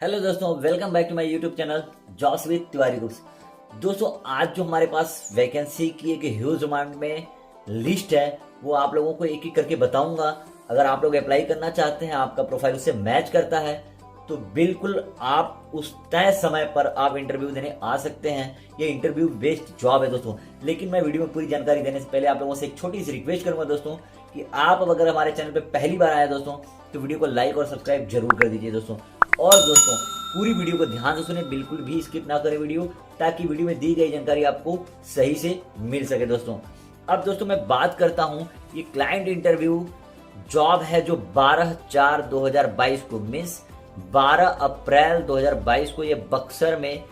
Hello दोस्तों, welcome back to my YouTube channel jobs with Tiwari groups. दोस्तों, आज जो हमारे पास वैकेंसी की एक ह्यूज डिमांड में लिस्ट है वो आप लोगों को एक एक करके बताऊंगा। अगर आप लोग अप्लाई करना चाहते हैं, आपका प्रोफाइल उससे मैच करता है तो बिल्कुल आप उस तय समय पर आप इंटरव्यू देने आ सकते हैं। ये इंटरव्यू बेस्ड जॉब है दोस्तों। लेकिन मैं वीडियो में पूरी जानकारी देने से पहले आप लोगों से एक छोटी सी रिक्वेस्ट करूंगा दोस्तों कि आप अगर हमारे चैनल पे पहली बार आए दोस्तों तो वीडियो को लाइक और सब्सक्राइब जरूर कर दीजिए दोस्तों। और दोस्तों, पूरी वीडियो को ध्यान से सुने, बिल्कुल भी स्किप ना करें वीडियो, ताकि वीडियो में दी गई जानकारी आपको सही से मिल सके दोस्तों। अब दोस्तों मैं बात करता हूं, ये क्लाइंट इंटरव्यू जॉब है जो 12/4/2022 को मीन्स 12 अप्रैल 2022 को ये बक्सर में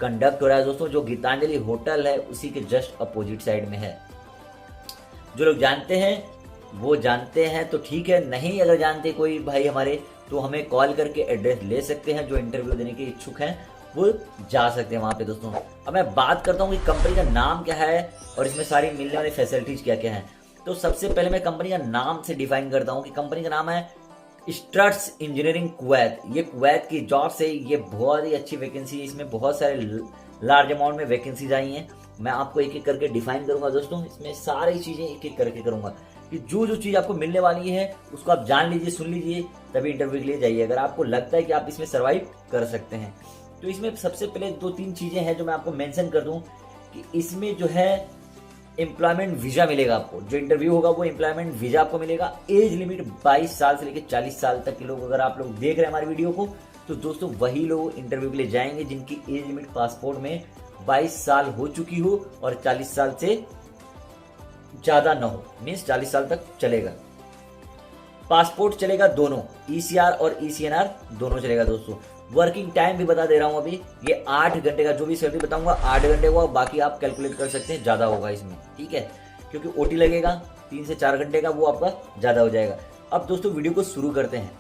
कंडक्ट हो रहा है दोस्तों, जो गीतांजलि होटल है उसी के जस्ट अपोजिट साइड में है। जो लोग जानते हैं वो जानते हैं तो ठीक है, नहीं अगर जानते कोई भाई हमारे तो हमें कॉल करके एड्रेस ले सकते हैं। जो इंटरव्यू देने के इच्छुक हैं वो जा सकते हैं वहां पे दोस्तों। अब मैं बात करता हूँ कि कंपनी का नाम क्या है और इसमें सारी मिलने वाली फैसिलिटीज क्या क्या है। तो सबसे पहले मैं कंपनी का नाम से डिफाइन करता हूँ कि कंपनी का नाम है स्ट्रट्स इंजीनियरिंग कुवैत। ये कुवैत की जॉब से ये बहुत ही अच्छी वैकेंसी है। इसमें बहुत सारे लार्ज अमाउंट में वैकेंसीज आई हैं। मैं आपको एक एक करके डिफाइन करूंगा दोस्तों। इसमें सारी चीजें एक एक करके करूंगा कि जो जो चीज आपको मिलने वाली है उसको आप जान लीजिए, सुन लीजिए, तभी इंटरव्यू के लिए जाइए। अगर आपको लगता है कि आप इसमें सर्वाइव कर सकते हैं तो इसमें सबसे पहले 2-3 चीजें हैं जो मैं आपको मेंशन कर दूं कि इसमें जो है एम्प्लॉयमेंट वीजा मिलेगा आपको। जो इंटरव्यू होगा वो एम्प्लॉयमेंट वीजा आपको मिलेगा। एज लिमिट 22 साल से लेकर 40 साल तक के लोग, अगर आप लोग देख रहे हैं हमारी वीडियो को, तो दोस्तों वही लोग इंटरव्यू के लिए जाएंगे जिनकी एज लिमिट पासपोर्ट में 22 साल हो चुकी हो और 40 साल से ज्यादा न हो, मीन्स 40 साल तक चलेगा। पासपोर्ट चलेगा दोनों, ईसीआर और ईसीएनआर दोनों चलेगा दोस्तों। वर्किंग टाइम भी बता दे रहा हूं अभी, ये 8 घंटे का, जो भी सैलरी बताऊंगा 8 घंटे हुआ, बाकी आप कैलकुलेट कर सकते हैं, ज्यादा होगा इसमें, ठीक है, क्योंकि ओटी लगेगा 3 से 4 घंटे का, वो आपका ज्यादा हो जाएगा। अब दोस्तों वीडियो को शुरू करते हैं।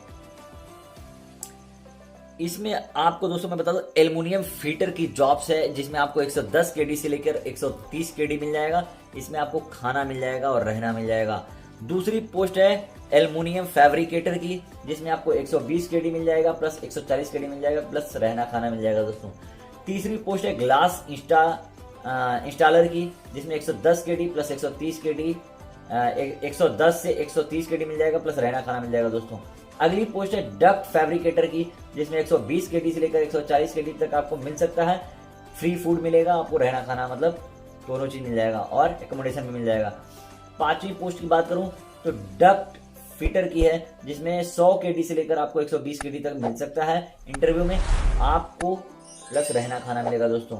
इसमें आपको दोस्तों मैं बता दूं एल्युमिनियम फीटर की जॉब्स है, जिसमें आपको 110 केडी से लेकर 130 केडी मिल जाएगा। इसमें आपको खाना मिल जाएगा और रहना मिल जाएगा। दूसरी पोस्ट है एल्युमिनियम फैब्रिकेटर की, जिसमें आपको 120 केडी मिल जाएगा प्लस 140 केडी मिल जाएगा प्लस रहना खाना मिल जाएगा दोस्तों। तीसरी पोस्ट है ग्लास इंस्टॉलर की, जिसमें 110 केडी प्लस 130 केडी 110 से 130 केडी मिल जाएगा प्लस रहना खाना मिल जाएगा दोस्तों। अगली पोस्ट है डक्ट फैब्रिकेटर की, जिसमें 120 केडी से लेकर 140 केडी तक आपको मिल सकता है। फ्री फूड मिलेगा आपको, रहना खाना मतलब दोनों चीज मिल जाएगा और एकोमोडेशन भी मिल जाएगा। पांचवी पोस्ट की बात करूं तो डक्ट फिटर की है, जिसमें 100 केडी से लेकर आपको 120 केडी तक मिल सकता है। इंटरव्यू में आपको प्लस रहना खाना मिलेगा दोस्तों।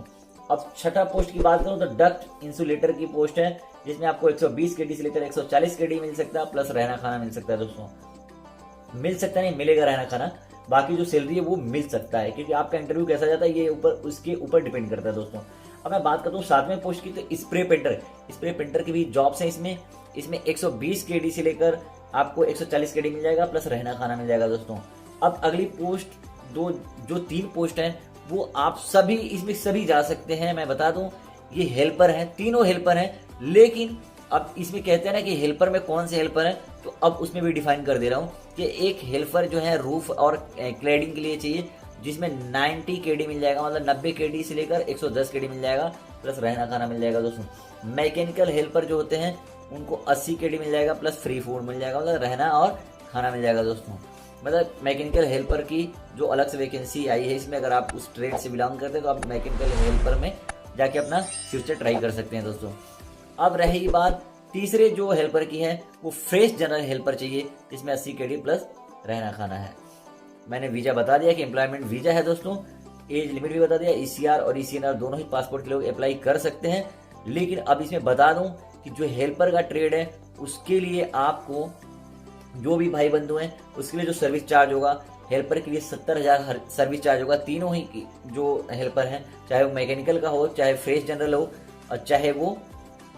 अब छठा पोस्ट की बात करूं तो डक्ट इंसुलेटर की पोस्ट है, जिसमें आपको 120 केडी से लेकर 140 केडी मिल सकता है प्लस रहना खाना मिल सकता है दोस्तों। मिल सकता नहीं, मिलेगा रहना खाना, बाकी जो सैलरी है वो मिल सकता है, क्योंकि आपका इंटरव्यू कैसा जाता है ये उसके ऊपर डिपेंड करता है दोस्तों। अब मैं बात करता हूँ 7वें पोस्ट की, तो स्प्रे पेंटर की भी जॉब्स है इसमें 120 केडी से लेकर आपको 140 केडी मिल जाएगा प्लस रहना खाना मिल जाएगा दोस्तों। अब अगली पोस्ट जो 3 पोस्ट है वो आप सभी इसमें सभी जा सकते हैं। मैं बता दूं ये हेल्पर है, तीनों हेल्पर हैं, लेकिन अब इसमें कहते हैं ना कि हेल्पर में कौन से हेल्पर है, तो अब उसमें भी डिफाइन कर दे रहा हूँ कि एक हेल्पर जो है रूफ और क्लैडिंग के लिए चाहिए, जिसमें 90 केडी मिल जाएगा, मतलब 90 केडी से लेकर 110 केडी मिल जाएगा प्लस रहना खाना मिल जाएगा दोस्तों। मैकेनिकल हेल्पर जो होते हैं उनको 80 केडी मिल जाएगा प्लस फ्री फूड मिल जाएगा, मतलब रहना और खाना मिल जाएगा दोस्तों। मतलब मैकेनिकल हेल्पर की जो अलग से वैकेंसी आई है इसमें, अगर आप उस ट्रेड से बिलोंग करते हैं तो आप मैकेनिकल हेल्पर में जाके अपना फ्यूचर ट्राई कर सकते हैं दोस्तों। अब रही बात तीसरे जो हेल्पर की है, वो फ्रेश जनरल हेल्पर चाहिए, जिसमें 80 केडी प्लस रहना खाना है। मैंने वीजा बता दिया कि एम्प्लॉयमेंट वीजा है दोस्तों। एज लिमिट भी बता दिया, ईसीआर और ईसीएनआर दोनों ही पासपोर्ट के लोग अप्लाई कर सकते हैं। लेकिन अब इसमें बता दूं कि जो हेल्पर का ट्रेड है उसके लिए आपको जो भी भाई बंधु हैं उसके लिए जो सर्विस चार्ज होगा, हेल्पर के लिए 70,000 सर्विस चार्ज होगा। तीनों ही जो हेल्पर हैं, चाहे वो मैकेनिकल का हो, चाहे फ्रेश जनरल हो और चाहे वो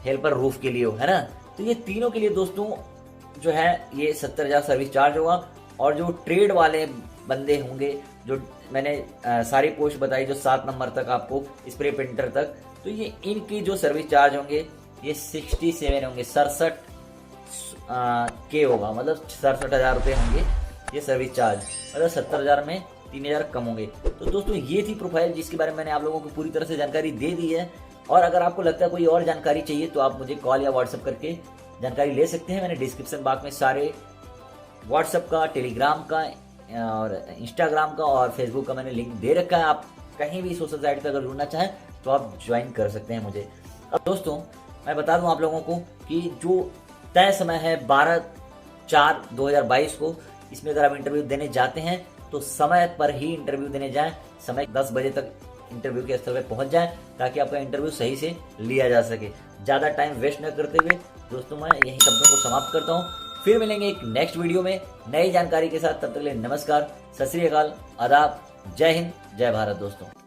हेल्पर रूफ के लिए हो, है ना। तो ये तीनों के लिए दोस्तों जो है ये 70,000 सर्विस चार्ज होगा। और जो ट्रेड वाले बंदे होंगे, जो मैंने सारी पोस्ट बताई जो 7 नंबर तक आपको स्प्रे पेंटर तक, तो ये इनकी जो सर्विस चार्ज होंगे ये 67 होंगे, 67 के होगा, मतलब 67,000 रुपये होंगे ये सर्विस चार्ज। मतलब 70,000 में 3000 कम होंगे। तो दोस्तों ये थी प्रोफाइल जिसके बारे में मैंने आप लोगों को पूरी तरह से जानकारी दे दी है। और अगर आपको लगता है कोई और जानकारी चाहिए तो आप मुझे कॉल या व्हाट्सएप करके जानकारी ले सकते हैं। मैंने डिस्क्रिप्शन बॉक्स में सारे व्हाट्सएप का, टेलीग्राम का और इंस्टाग्राम का और फेसबुक का मैंने लिंक दे रखा है। आप कहीं भी सोशल साइट पर अगर जुड़ना चाहें तो आप ज्वाइन कर सकते हैं मुझे। अब दोस्तों मैं बता दूं आप लोगों को कि जो तय समय है 12/4/2022 को, इसमें अगर आप इंटरव्यू देने जाते हैं तो समय पर ही इंटरव्यू देने जाएं। समय 10 बजे तक इंटरव्यू के स्थल पर पहुंच जाएं ताकि आपका इंटरव्यू सही से लिया जा सके। ज़्यादा टाइम वेस्ट न करते हुए दोस्तों मैं यही शब्दों को समाप्त करता हूँ। फिर मिलेंगे एक नेक्स्ट वीडियो में नई जानकारी के साथ। तब तक के लिए नमस्कार, सत श्री अकाल, आदाब, जय हिंद, जय भारत दोस्तों।